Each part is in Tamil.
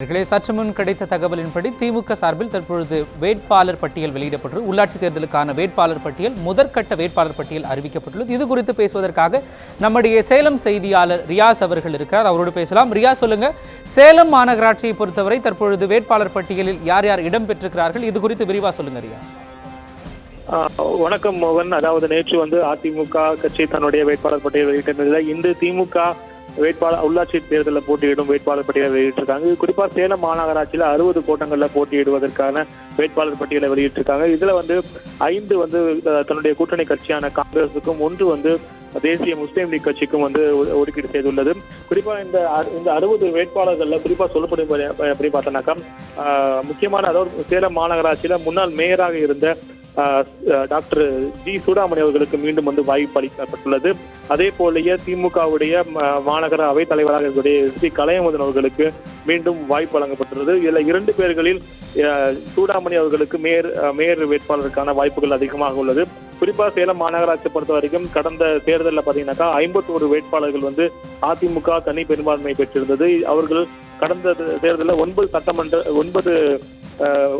சற்று முன் கிடைத்த தகவலின்படி திமுக சார்பில் தற்பொழுது வேட்பாளர் பட்டியல் வெளியிடப்பட்டு உள்ளாட்சி தேர்தலுக்கான வேட்பாளர் பட்டியல் முதற்கட்ட வேட்பாளர் பட்டியல் அறிவிக்கப்பட்டுள்ளது. இது குறித்து பேசுவதற்காக நம்முடைய சேலம் செய்தியாளர் ரியாஸ் அவர்கள் இருக்கிறார். அவரோடு பேசலாம். ரியாஸ், சொல்லுங்க, சேலம் மாநகராட்சியை பொறுத்தவரை தற்பொழுது வேட்பாளர் பட்டியலில் யார் யார் இடம் பெற்றிருக்கிறார்கள், இது குறித்து விரிவா சொல்லுங்க ரியாஸ். வணக்கம் மோகன். அதாவது நேற்று அதிமுக கட்சி தன்னுடைய வேட்பாளர் பட்டியல் வெளியிட்டிருந்தது. இன்று திமுக வேட்பாளர் உள்ளாட்சி தேர்தலில் போட்டியிடும் வேட்பாளர் பட்டியலை வெளியிட்டிருக்காங்க. குறிப்பாக சேலம் மாநகராட்சியில் 60 கோட்டங்களில் போட்டியிடுவதற்கான வேட்பாளர் பட்டியலை வெளியிட்டிருக்காங்க. இதுல 5 தன்னுடைய கூட்டணி கட்சியான காங்கிரசுக்கும் 1 தேசிய முஸ்லீம் லீக் கட்சிக்கும் ஒதுக்கீடு செய்துள்ளது. குறிப்பா இந்த 60 வேட்பாளர்கள்ல குறிப்பா சொல்லப்படும் எப்படி பார்த்தோம்னாக்கா, முக்கியமான, அதாவது சேலம் மாநகராட்சியில முன்னாள் மேயராக இருந்த டாக்டர் ஜி சூடாமணி அவர்களுக்கு மீண்டும் வாய்ப்பு அளிக்கப்பட்டுள்ளது. அதே போலயே திமுகவுடைய மாநகர அவைத் தலைவராக இருக்கக்கூடிய ஸ்ரீ கலையமுதன் அவர்களுக்கு மீண்டும் வாய்ப்பு வழங்கப்பட்டுள்ளது. இதுல 2 பேர்களில் சூடாமணி அவர்களுக்கு மேயர் வேட்பாளருக்கான வாய்ப்புகள் அதிகமாக உள்ளது. குறிப்பா சேலம் மாநகராட்சியை பொறுத்த வரைக்கும் கடந்த தேர்தலில் பாத்தீங்கன்னாக்கா 51 வேட்பாளர்கள் அதிமுக தனி பெரும்பான்மை பெற்றிருந்தது. அவர்கள் கடந்த தேர்தலில் 9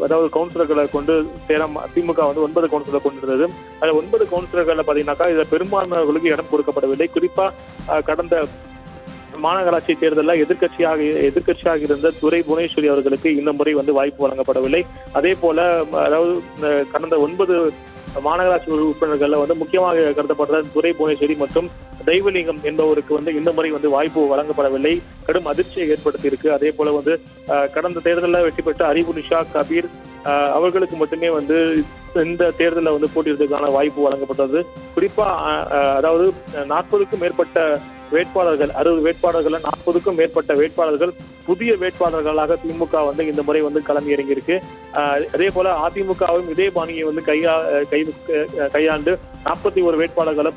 அதாவது கவுன்சிலர்களை கொண்டு சேலம் திமுக 9 கவுன்சிலர் கொண்டிருந்தது. அது 9 கவுன்சிலர்களை பாத்தீங்கன்னாக்கா இதுல பெரும்பான்மையவர்களுக்கு இடம் கொடுக்கப்படவில்லை. குறிப்பா கடந்த மாநகராட்சி தேர்தலில் எதிர்கட்சியாக இருந்த துரை புவனேஸ்வரி அவர்களுக்கு இந்த முறை வாய்ப்பு வழங்கப்படவில்லை. அதே போல, அதாவது கடந்த 9 மாநகராட்சி உறுப்பினர்கள்ல முக்கியமாக கருதப்படுற துரை புவனேஸ்வரி மற்றும் தெய்வலிங்கம் என்பவருக்கு இந்த முறை வாய்ப்பு வழங்கப்படவில்லை. கடும் அதிர்ச்சியை ஏற்படுத்தி இருக்கு. அதே போல கடந்த தேர்தலில் வெற்றி பெற்ற அறிவுநிஷா கபீர் அவர்களுக்கு மட்டுமே இந்த தேர்தலில் போட்டியிடுவதற்கான வாய்ப்பு வழங்கப்பட்டது. குறிப்பா அதாவது 40க்கும் மேற்பட்ட வேட்பாளர்கள், 60 வேட்பாளர்கள் 40க்கும் மேற்பட்ட வேட்பாளர்கள் புதிய வேட்பாளர்களாக திமுக இந்த முறை களம் இறங்கியிருக்கு. அதே போல அதிமுகவும் இதே பாணியை கையாண்டு 41 வேட்பாளர்களை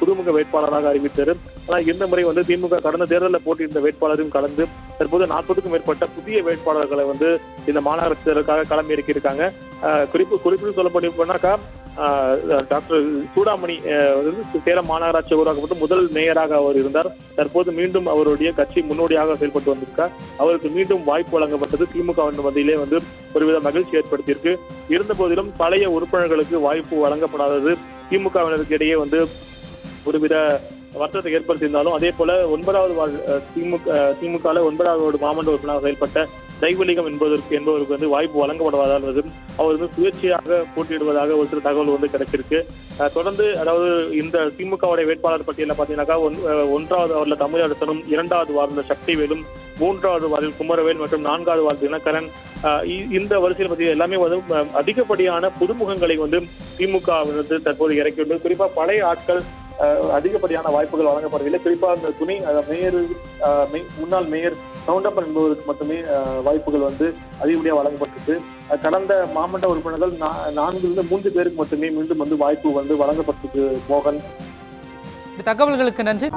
புதுமுக வேட்பாளராக அறிவித்தார். ஆனால் இந்த முறை திமுக கடந்த தேர்தலில் போட்டியிருந்த வேட்பாளரும் கலந்து தற்போது 40க்கும் மேற்பட்ட புதிய வேட்பாளர்களை இந்த மாநகராட்சி தேர்தலுக்காக களம் இறக்கியிருக்காங்க. குறிப்பிட்டு சொல்லப்பட்டிருப்பாக்கா, டாக்டர் சூடாமணி சேலம் மாநகராட்சி உருவாக்கப்பட்டு முதல் மேயராக அவர் இருந்தார். தற்போது மீண்டும் அவருடைய கட்சி முன்னோடியாக செயல்பட்டு வந்திருக்கார். அவருக்கு மீண்டும் வாய்ப்பு வழங்கப்பட்டது திமுக மத்தியிலே ஒருவித மகிழ்ச்சி ஏற்படுத்தியிருக்கு. இருந்த போதிலும் பழைய உறுப்பினர்களுக்கு வாய்ப்பு வழங்கப்படாதது திமுகவினருக்கு இடையே ஒருவித வருத்தத்தை ஏற்படுத்தியிருந்தாலும், அதே போல 9வது திமுக 9வது மாமன்ற உறுப்பினராக செயல்பட்ட தெய்வலிங்கம் என்பவருக்கு வாய்ப்பு வழங்கப்படுவதால் அவர் சுயேட்சையாக போட்டியிடுவதாக ஒரு தகவல் கிடைச்சிருக்கு. தொடர்ந்து, அதாவது இந்த திமுகவுடைய வேட்பாளர் பட்டியலில் பார்த்தீங்கன்னாக்கா 1வது வார்டில் தமிழரசனும், 2வது வார்டில் சக்திவேலும், 3வது வார்டில் குமரவேல் மற்றும் 4வது வார்டு தினகரன், இந்த வரிசையில் பற்றி எல்லாமே அதிகப்படியான புதுமுகங்களை திமுக தற்போது இறக்கியுள்ளது. குறிப்பா பழைய ஆட்கள் அதிகப்படியான வாய்ப்புகள் வழங்கப்படவில்லை. குறிப்பா அந்த முன்னாள் மேயர் சவுண்டப்பன் என்பவருக்கு மட்டுமே வாய்ப்புகள் அதிகப்படியாக வழங்கப்பட்டது. கடந்த மாமன்ற உறுப்பினர்கள் 4 3 பேருக்கு மட்டுமே மீண்டும் வாய்ப்பு வழங்கப்பட்டது. மோகன், தகவல்களுக்கு நன்றி.